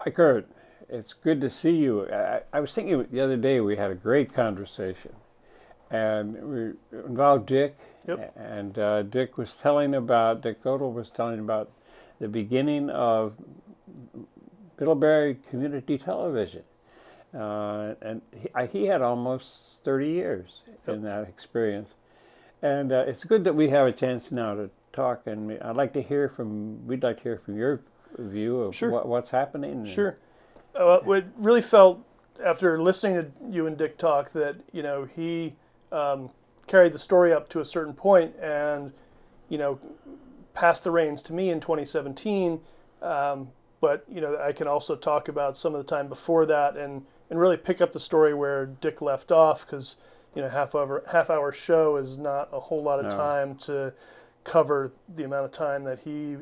Hi, Kurt. It's good to see you. I was thinking the other day we had a great conversation, and we involved Dick, Yep. and Dick Thodel was telling about the beginning of Middlebury Community Television, and he had almost 30 years Yep. in that experience, and it's good that we have a chance now to talk. And we'd like to hear from your view of Sure. what's happening. Sure. It really felt after listening to you and Dick talk that he um, carried the story up to a certain point and you know passed the reins to me in 2017. But I can also talk about some of the time before that and really pick up the story where Dick left off because half hour show is not a whole lot of No. time to cover the amount of time that he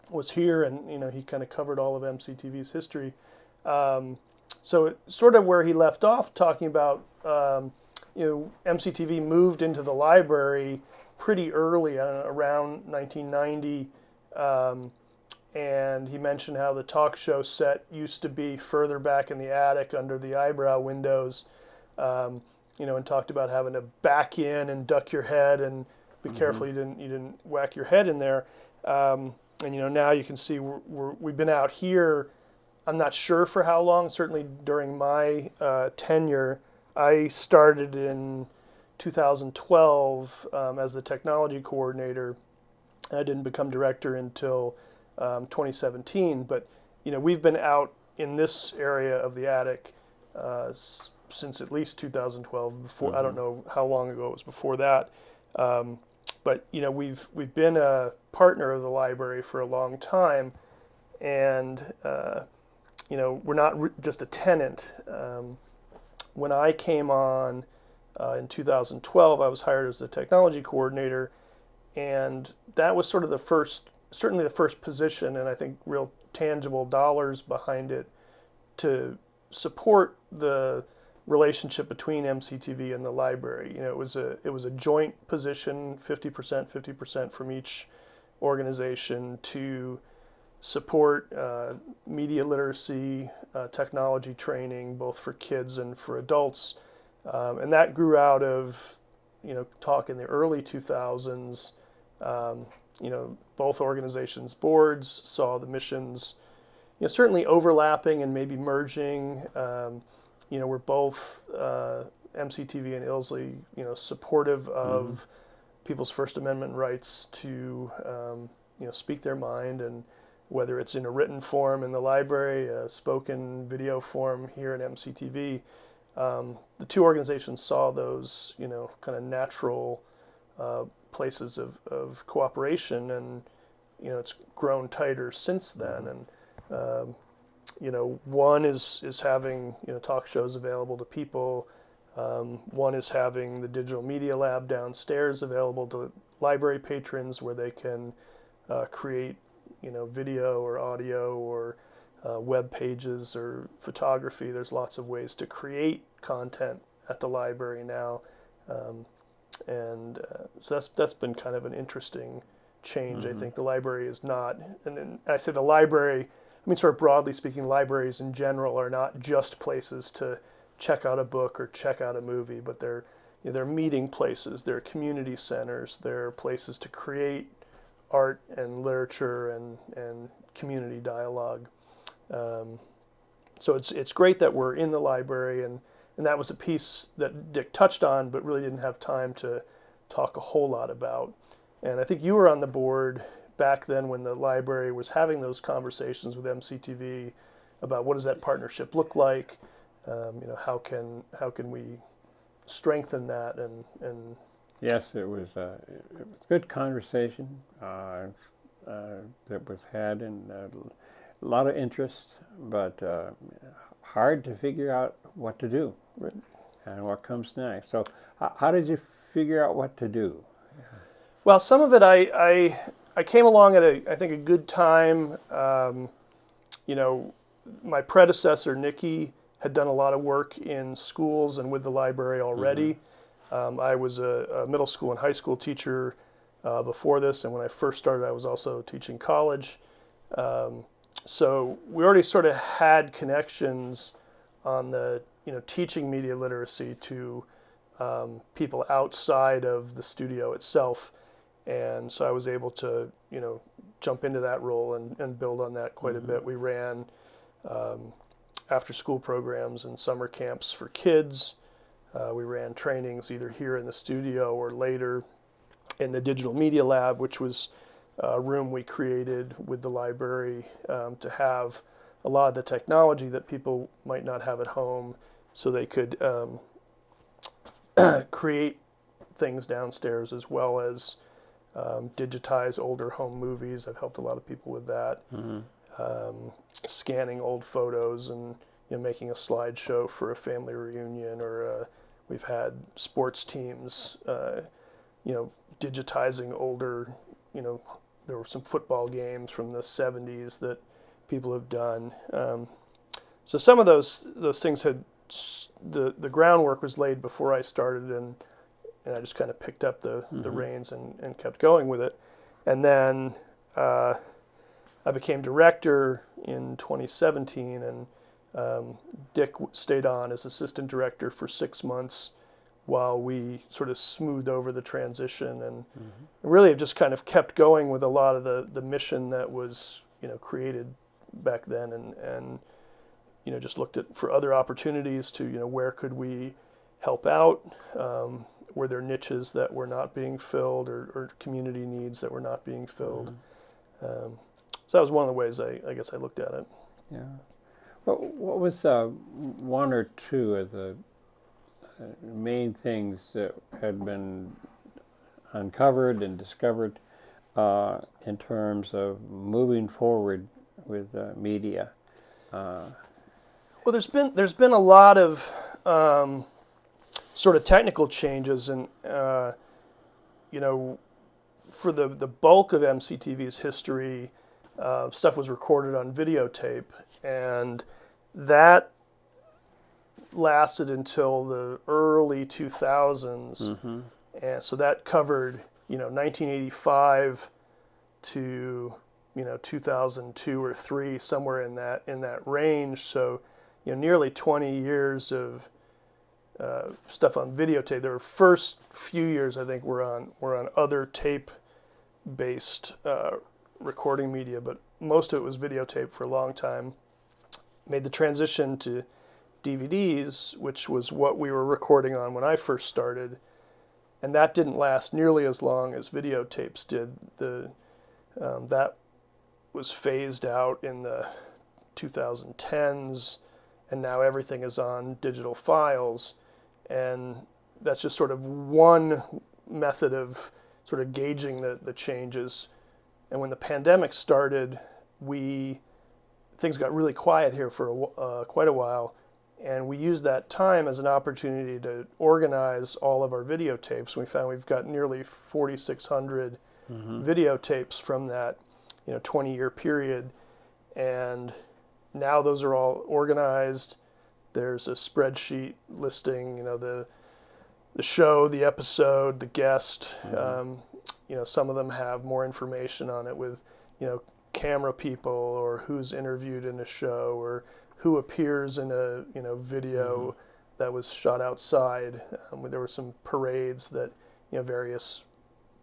was here, and he kind of covered all of MCTV's history. Um, so sort of where he left off, talking about MCTV moved into the library pretty early, I don't know, around 1990, and he mentioned how the talk show set used to be further back in the attic under the eyebrow windows, and talked about having to back in and duck your head and be Mm-hmm. careful you didn't whack your head in there. And now you can see we've been out here. I'm not sure for how long. Certainly during my tenure, I started in 2012 as the technology coordinator. I didn't become director until 2017. But we've been out in this area of the attic since at least 2012. Before I Mm-hmm. don't know how long ago it was before that. But we've been a partner of the library for a long time, and we're not just a tenant. When I came on in 2012, I was hired as the technology coordinator, and that was sort of certainly the first position, and I think real tangible dollars behind it to support the relationship between MCTV and the library. It was a joint position, 50%, 50% from each organization to support media literacy, technology training, both for kids and for adults. And that grew out of, talk in the early 2000s. Both organizations' boards saw the missions, certainly overlapping and maybe merging. We're both MCTV and Ilsley, supportive Mm-hmm. of people's First Amendment rights to, speak their mind, and whether it's in a written form in the library, a spoken video form here at MCTV. The two organizations saw those, kind of natural places of cooperation, and it's grown tighter since then. Mm-hmm. And one is having talk shows available to people. One is having the digital media lab downstairs available to library patrons, where they can create video or audio or web pages or photography. There's lots of ways to create content at the library now, and so that's been kind of an interesting change. I Mm-hmm. think the library is not, and I say the library, I mean, sort of broadly speaking, libraries in general are not just places to check out a book or check out a movie, but they're meeting places, they're community centers, they're places to create art and literature and community dialogue. Um, so it's great that we're in the library, and that was a piece that Dick touched on, but really didn't have time to talk a whole lot about. And I think you were on the board back then when the library was having those conversations with MCTV about what does that partnership look like. How can we strengthen that and Yes, it was a good conversation that was had, and a lot of interest, but hard to figure out what to do and what comes next. So, how did you figure out what to do? well, some of it I came along at I think a good time. You know, my predecessor Nikki had done a lot of work in schools and with the library Mm-hmm. already. I was a middle school and high school teacher before this, and when I first started, I was also teaching college. Um, So we already sort of had connections on the teaching media literacy to people outside of the studio itself, and so I was able to jump into that role and build on that quite a bit. We ran after school programs and summer camps for kids. We ran trainings either here in the studio or later in the digital media lab, which was a room we created with the library to have a lot of the technology that people might not have at home, so they could create things downstairs as well as digitize older home movies. I've helped a lot of people with that. Scanning old photos and making a slideshow for a family reunion, or we've had sports teams digitizing older, there were some football games from the 70s that people have done. So some of those things had, the groundwork was laid before I started, and I just kind of picked up the reins and kept going with it. And then I became director in 2017, and Dick stayed on as assistant director for 6 months while we sort of smoothed over the transition, and really have just kind of kept going with a lot of the mission that was created back then, and just looked for other opportunities to where could we help out, were there niches that were not being filled, or community needs that were not being filled. So that was one of the ways I guess I looked at it. Yeah. Well, what was one or two of the main things that had been uncovered and discovered in terms of moving forward with media? Well, there's been a lot of sort of technical changes, and for the bulk of MCTV's history, stuff was recorded on videotape, and that lasted until the early 2000s, and so that covered 1985 to 2002 or 3, somewhere in that range. So nearly 20 years of stuff on videotape. The first few years I think were on other tape-based recording media, but most of it was videotape for a long time. Made the transition to DVDs, which was what we were recording on when I first started, and that didn't last nearly as long as videotapes did. That was phased out in the 2010s, and now everything is on digital files, and that's just sort of one method of sort of gauging the changes. And when the pandemic started, things got really quiet here for quite a while, and we used that time as an opportunity to organize all of our videotapes. We found we've got nearly 4,600 videotapes from that 20-year period, and now those are all organized. There's a spreadsheet listing the show, the episode, the guest. Some of them have more information on it with camera people, or who's interviewed in a show, or who appears in a video that was shot outside. There were some parades that various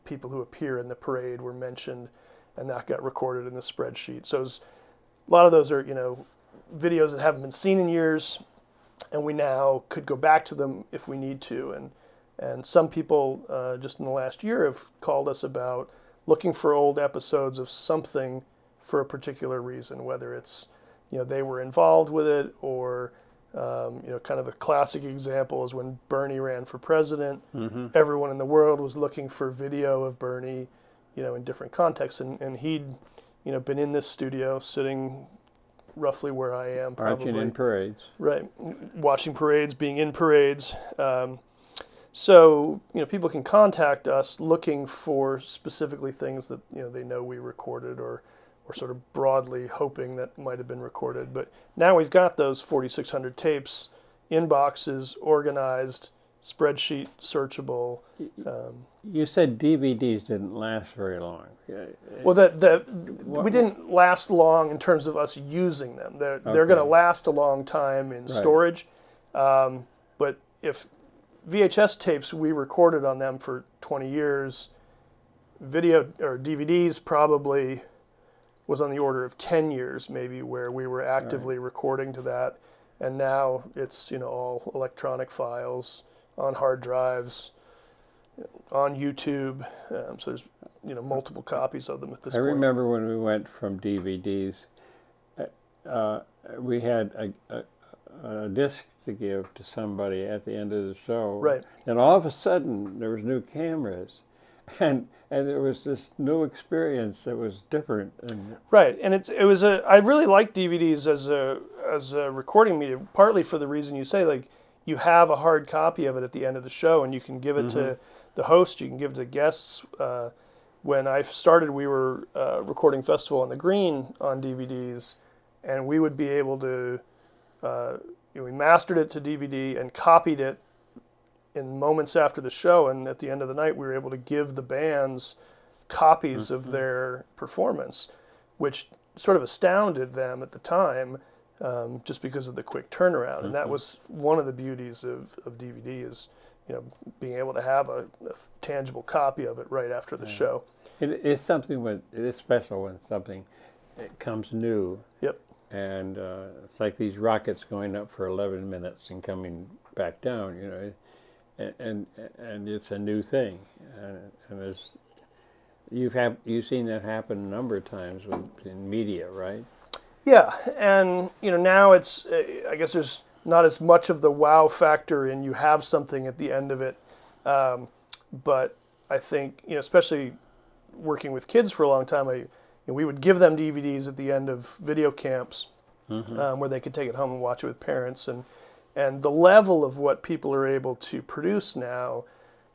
people who appear in the parade were mentioned, and that got recorded in the spreadsheet. So a lot of those are videos that haven't been seen in years, and we now could go back to them if we need to. And some people just in the last year have called us about looking for old episodes of something for a particular reason, whether it's they were involved with it, or kind of a classic example is when Bernie ran for president. Everyone in the world was looking for video of Bernie, in different contexts, and he'd been in this studio sitting roughly where I am, probably Marching in parades, right, watching parades, being in parades. So people can contact us looking for specifically things that they know we recorded, or sort of broadly hoping that might have been recorded. But now we've got those 4,600 tapes in boxes, organized, spreadsheet searchable. You said DVDs didn't last very long. Well, we didn't last long in terms of us using them. They're going to Okay. last a long time in storage. But if VHS tapes, we recorded on them for 20 years. Video or DVDs probably was on the order of 10 years, maybe, where we were actively recording to that. And now it's all electronic files on hard drives, on YouTube. So there's multiple copies of them at this I point. remember when we went from DVDs, we had a disc to give to somebody at the end of the show. Right. And all of a sudden, there was new cameras. And it was this new experience that was different. And Right, and I really like DVDs as a recording medium, partly for the reason you say, like, you have a hard copy of it at the end of the show, and you can give it to the host, you can give it to guests. When I started, we were recording Festival on the Green on DVDs, and we would be able to, we mastered it to DVD and copied it in moments after the show, and at the end of the night, we were able to give the bands copies of their performance, which sort of astounded them at the time, just because of the quick turnaround. And that was one of the beauties of DVD is, being able to have a tangible copy of it right after the show. it is special when something comes new. Yep. And it's like these rockets going up for 11 minutes and coming back down, and it's a new thing, and there's you've seen that happen a number of times in media, right? Yeah, and now it's I guess there's not as much of the wow factor in you have something at the end of it, but I think especially working with kids for a long time, we would give them DVDs at the end of video camps where they could take it home and watch it with parents, and the level of what people are able to produce now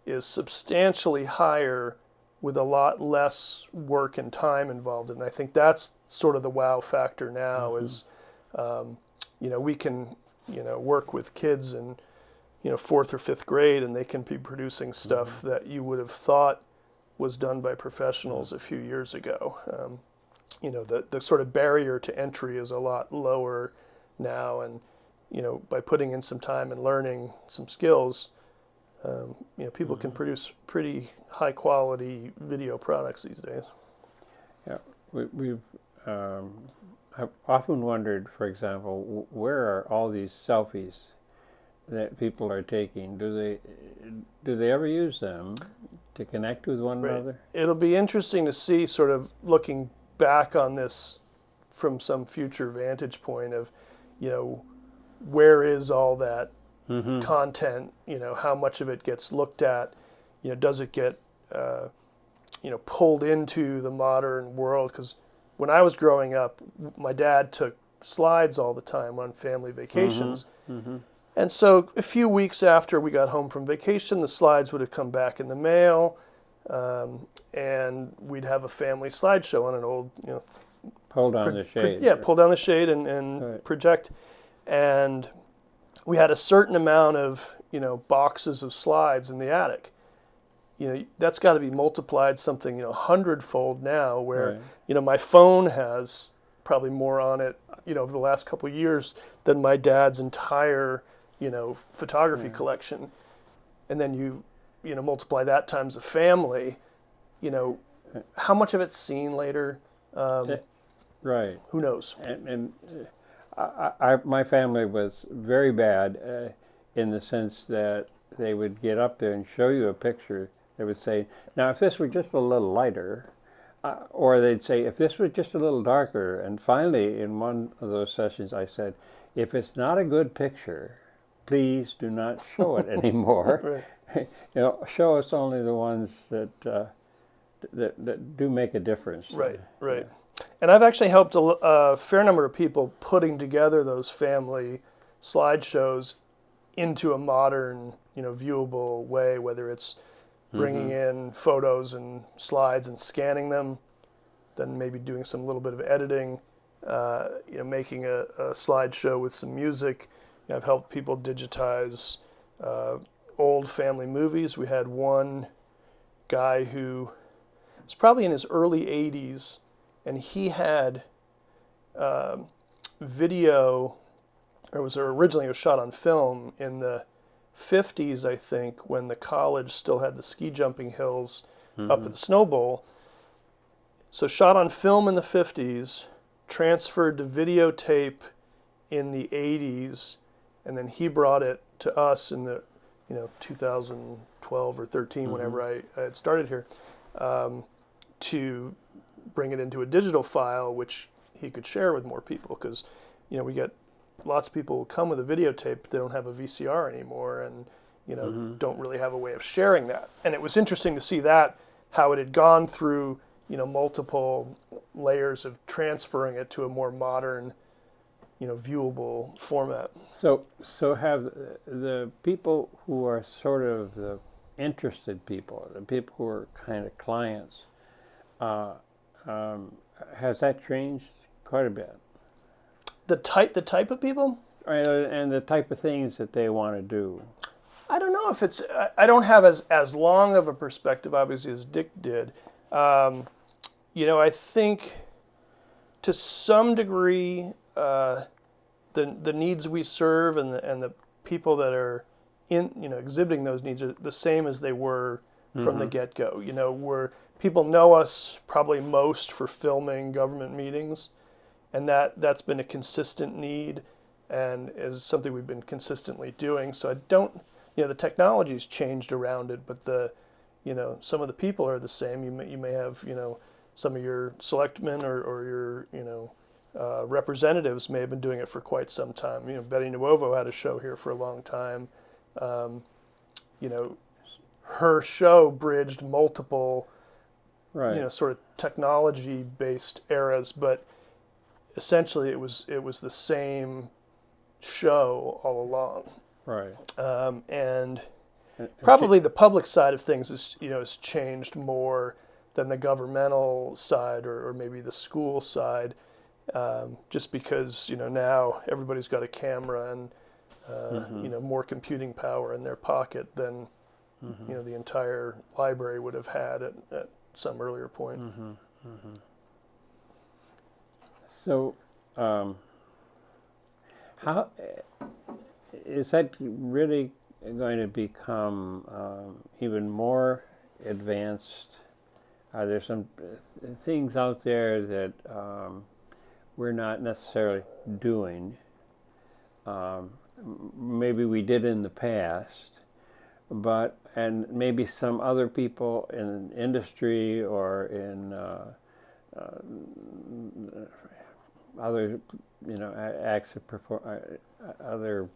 is substantially higher with a lot less work and time involved. And I think that's sort of the wow factor now is, we can, work with kids in, 4th or 5th grade, and they can be producing stuff that you would have thought was done by professionals a few years ago. The sort of barrier to entry is a lot lower now, and by putting in some time and learning some skills, people can produce pretty high quality video products these days. Yeah, I've often wondered, for example, where are all these selfies that people are taking? Do they ever use them to connect with one another? It'll be interesting to see, sort of looking back on this from some future vantage point of, where is all that content? How much of it gets looked at? Does it get pulled into the modern world? Because when I was growing up, my dad took slides all the time on family vacations. And so a few weeks after we got home from vacation, the slides would have come back in the mail, and we'd have a family slideshow on an old, Pull down the shade. pull down the shade and project. And we had a certain amount of, boxes of slides in the attic. That's got to be multiplied something, 100-fold now, where, my phone has probably more on it, over the last couple of years than my dad's entire, photography collection. And then you multiply that times a family, how much of it's seen later? Right. Who knows? And my family was very bad in the sense that they would get up there and show you a picture. They would say, now, if this were just a little lighter, or they'd say, if this was just a little darker. And finally, in one of those sessions, I said, if it's not a good picture, please do not show it anymore. Show us only the ones that do make a difference. Right. And I've actually helped a fair number of people putting together those family slideshows into a modern, viewable way, whether it's bringing in photos and slides and scanning them, then maybe doing some little bit of editing, making a slideshow with some music. I've helped people digitize old family movies. We had one guy who was probably in his early 80s, and he had video, originally it was shot on film in the 50s, I think, when the college still had the ski jumping hills up at the Snow Bowl. So shot on film in the 50s, transferred to videotape in the 80s, and then he brought it to us in the 2012 or 13, whenever I had started here, to bring it into a digital file, which he could share with more people, because we get lots of people who come with a videotape, but they don't have a VCR anymore, and don't really have a way of sharing that. And it was interesting to see that, how it had gone through multiple layers of transferring it to a more modern, viewable format. So have the people who are sort of the interested people, the people who are kind of clients, has that changed quite a bit? The type of people? And the type of things that they want to do. I don't know if it's. I don't have as long of a perspective, obviously, as Dick did. I think to some degree, the needs we serve and the people that are exhibiting those needs are the same as they were from the get-go. Where people know us probably most for filming government meetings, and that's been a consistent need and is something we've been consistently doing. So I don't, the technology's changed around it, but some of the people are the same. You may have, some of your selectmen or your, representatives may have been doing it for quite some time. Betty Nuovo had a show here for a long time. Her show bridged multiple, sort of technology-based eras, but essentially it was the same show all along. Right. And probably the public side of things has changed more than the governmental side or maybe the school side, just because now everybody's got a camera and more computing power in their pocket than the entire library would have had at some earlier point. So, how is that really going to become even more advanced? Are there some things out there that we're not necessarily doing? Maybe we did in the past, and maybe some other people in industry or in other, acts of other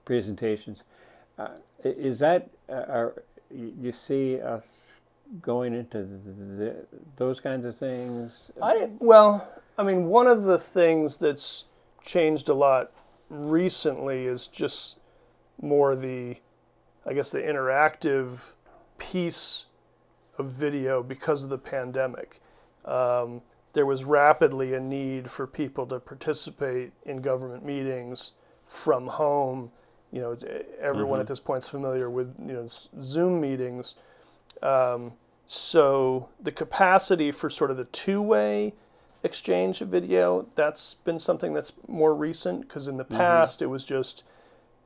presentations. Is that you see us going into those kinds of things? One of the things that's changed a lot recently is just more the interactive piece of video because of the pandemic. There was rapidly a need for people to participate in government meetings from home. Everyone at this point is familiar with Zoom meetings. So the capacity for sort of the two-way exchange of video, that's been something that's more recent, because in the past it was just,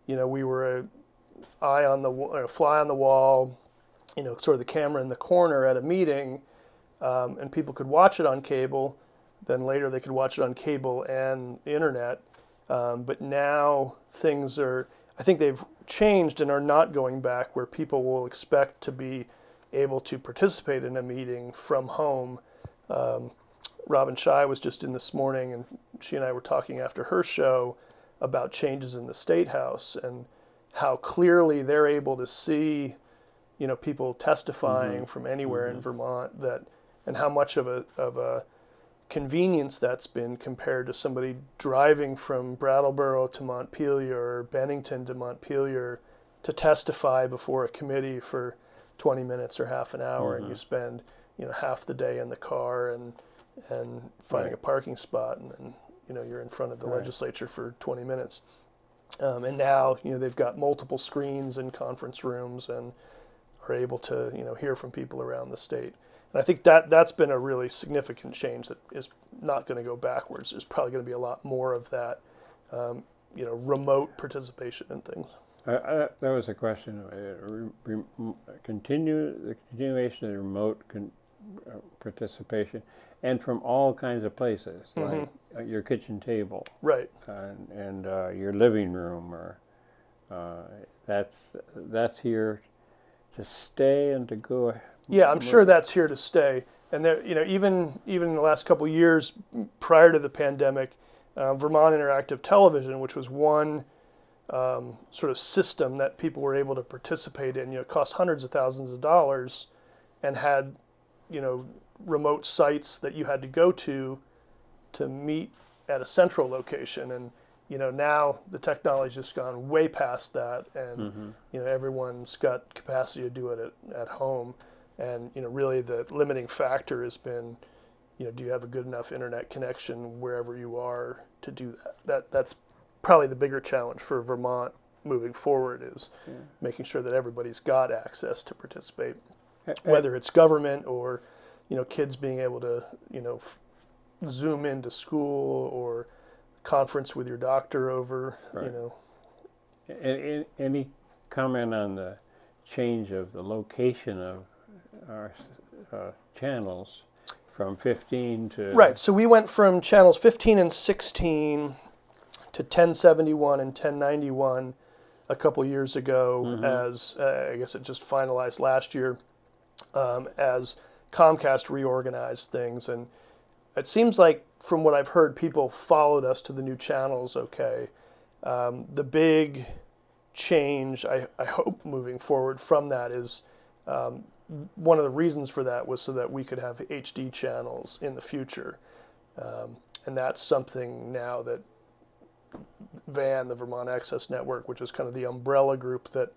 we were a fly on the wall, sort of the camera in the corner at a meeting, and people could watch it on cable. Then later they could watch it on cable and the internet. But now things I think they've changed and are not going back, where people will expect to be able to participate in a meeting from home. Robin Shai was just in this morning, and she and I were talking after her show about changes in the State House and how clearly they're able to see, people testifying from anywhere in Vermont, and how much of a convenience that's been compared to somebody driving from Brattleboro to Montpelier or Bennington to Montpelier to testify before a committee for 20 minutes or half an hour, and you spend half the day in the car and finding a parking spot, and then you're in front of the legislature for 20 minutes. And now, they've got multiple screens in conference rooms and are able to, hear from people around the state. And I think that's been a really significant change that is not going to go backwards. There's probably going to be a lot more of that, remote participation in things. That was a question. The continuation of the remote participation, and from all kinds of places, like your kitchen table, right, and your living room, or that's here to stay and to go. Yeah, I'm sure that's here to stay. And there, even in the last couple of years prior to the pandemic, Vermont Interactive Television, which was one sort of system that people were able to participate in, it cost hundreds of thousands of dollars, and had, remote sites that you had to go to meet at a central location. And now the technology's just gone way past that, and everyone's got capacity to do it at home. And really the limiting factor has been, do you have a good enough internet connection wherever you are to do that? That's probably the bigger challenge for Vermont moving forward, is making sure that everybody's got access to participate, whether it's government or kids being able to Zoom into school, or conference with your doctor over. Right. Any comment on the change of the location of our channels from 15 to... Right, so we went from channels 15 and 16 to 1071 and 1091 a couple years ago, as I guess it just finalized last year, as Comcast reorganized things. And it seems like, from what I've heard, people followed us to the new channels okay. The big change, I hope, moving forward from that is, one of the reasons for that was so that we could have HD channels in the future. And that's something now that VAN, the Vermont Access Network, which is kind of the umbrella group that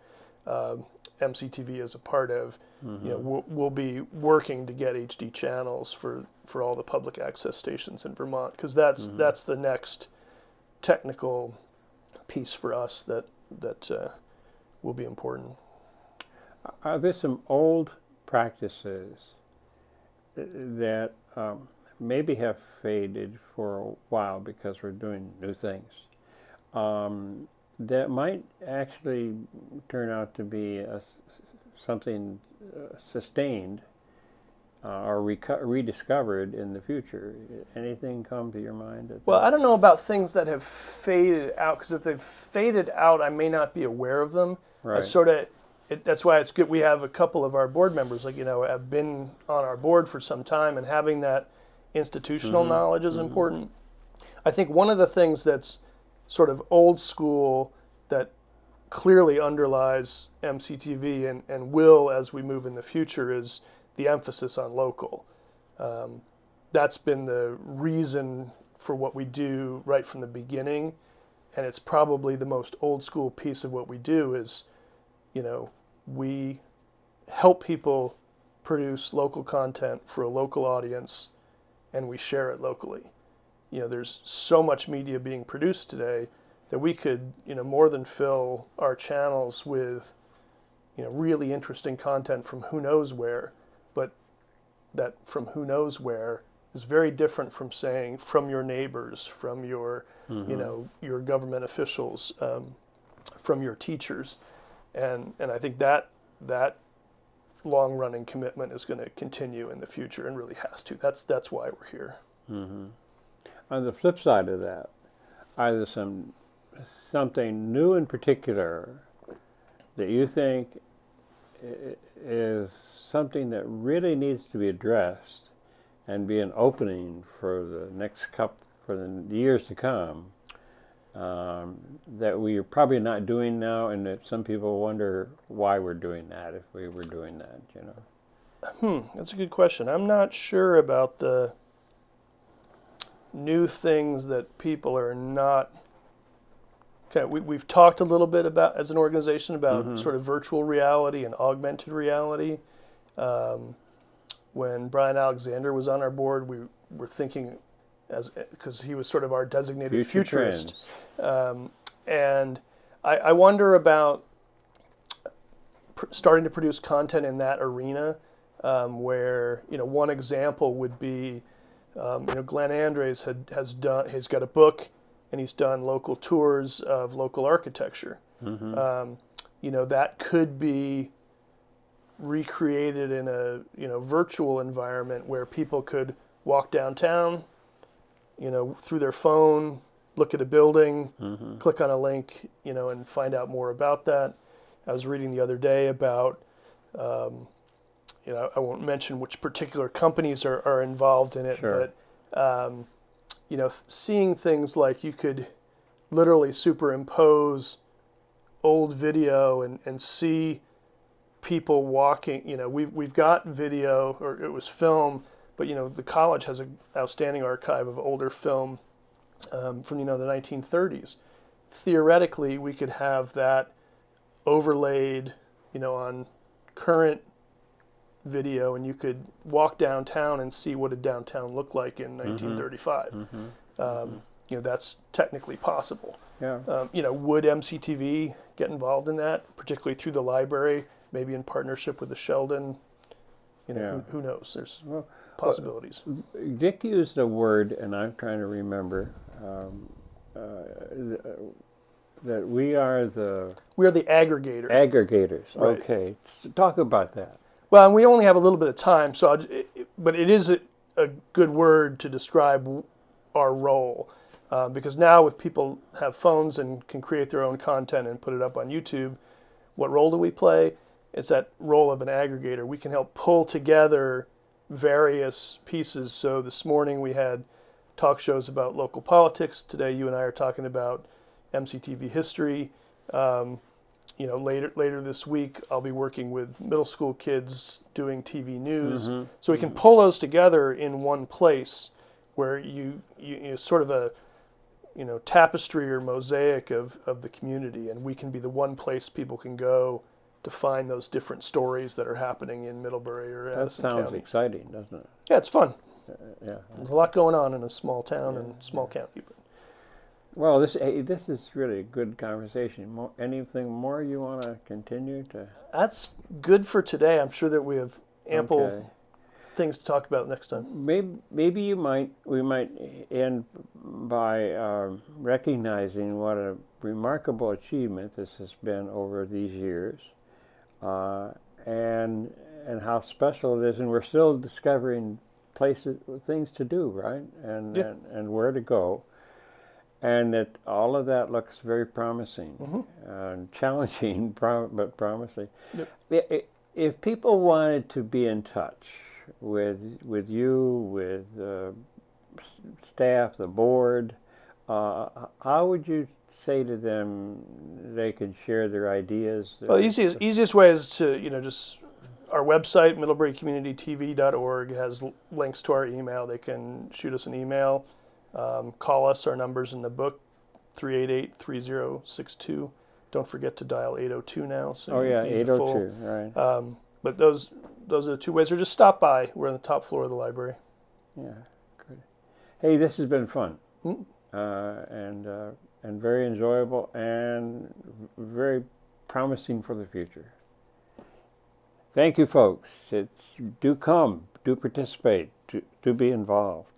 MCTV is a part of, we'll be working to get HD channels for all the public access stations in Vermont, because that's the next technical piece for us that will be important. Are there some old practices that maybe have faded for a while because we're doing new things, that might actually turn out to be something sustained or rediscovered in the future? Anything come to your mind? Well, I don't know about things that have faded out, because if they've faded out, I may not be aware of them. Right. That's why it's good we have a couple of our board members, have been on our board for some time, and having that institutional knowledge is important. I think one of the things that's sort of old school that clearly underlies MCTV and will as we move in the future is the emphasis on local. That's been the reason for what we do right from the beginning, and it's probably the most old school piece of what we do is, we help people produce local content for a local audience, and we share it locally. There's so much media being produced today that we could, more than fill our channels with, really interesting content from who knows where, but that from who knows where is very different from saying from your neighbors, from your, your government officials, from your teachers. And I think that long-running commitment is going to continue in the future, and really has to. That's why we're here. On the flip side of that, are there something new in particular that you think is something that really needs to be addressed and be an opening for the years to come, that we are probably not doing now, and that some people wonder why we're doing that, if we were doing that, That's a good question. I'm not sure about the new things that people are not... Okay, we've talked a little bit about, as an organization, about sort of virtual reality and augmented reality. When Brian Alexander was on our board, we were thinking, because he was sort of our designated futurist. And I wonder about starting to produce content in that arena, where one example would be, Glenn Andres he's got a book, and he's done local tours of local architecture. That could be recreated in a virtual environment where people could walk downtown, through their phone, look at a building, click on a link, and find out more about that. I was reading the other day about, I won't mention which particular companies are involved in it, Sure. but seeing things like you could literally superimpose old video and see people walking. We've got video, or it was film, but the college has an outstanding archive of older film from the 1930s. Theoretically, we could have that overlaid, on current video, and you could walk downtown and see what a downtown looked like in 1935. That's technically possible. Yeah. Would MCTV get involved in that, particularly through the library, maybe in partnership with the Sheldon? Who knows? There's possibilities. Dick used a word, and I'm trying to remember, that we are the aggregator. aggregators. Right. Okay. So talk about that. Well, and we only have a little bit of time, so but it is a good word to describe our role, because now with people have phones and can create their own content and put it up on YouTube, what role do we play? It's that role of an aggregator. We can help pull together various pieces. So this morning we had talk shows about local politics. Today you and I are talking about MCTV history. Later this week I'll be working with middle school kids doing TV news. So we can pull those together in one place where you sort of a tapestry or mosaic of the community, and we can be the one place people can go to find those different stories that are happening in Middlebury or Addison County. That sounds exciting, doesn't it? Yeah, it's fun. Yeah. There's a lot going on in a small town and small county. Well, this is really a good conversation. Anything more you want to continue to? That's good for today. I'm sure that we have ample things to talk about next time. Maybe we might end by recognizing what a remarkable achievement this has been over these years, and how special it is, and we're still discovering things to do, right, and where to go. And that all of that looks very promising, and challenging, but promising. Yep. If people wanted to be in touch with you, with staff, the board, how would you say to them they could share their ideas? Well, the easiest way is to just our website, middleburycommunitytv.org, has links to our email. They can shoot us an email. Call us. Our number's in the book, 388-3062. Don't forget to dial 802 now. So 802, right. But those are the two ways. Or just stop by. We're on the top floor of the library. Yeah, good. Hey, this has been fun, and very enjoyable, and very promising for the future. Thank you, folks. Do come, do participate, do be involved.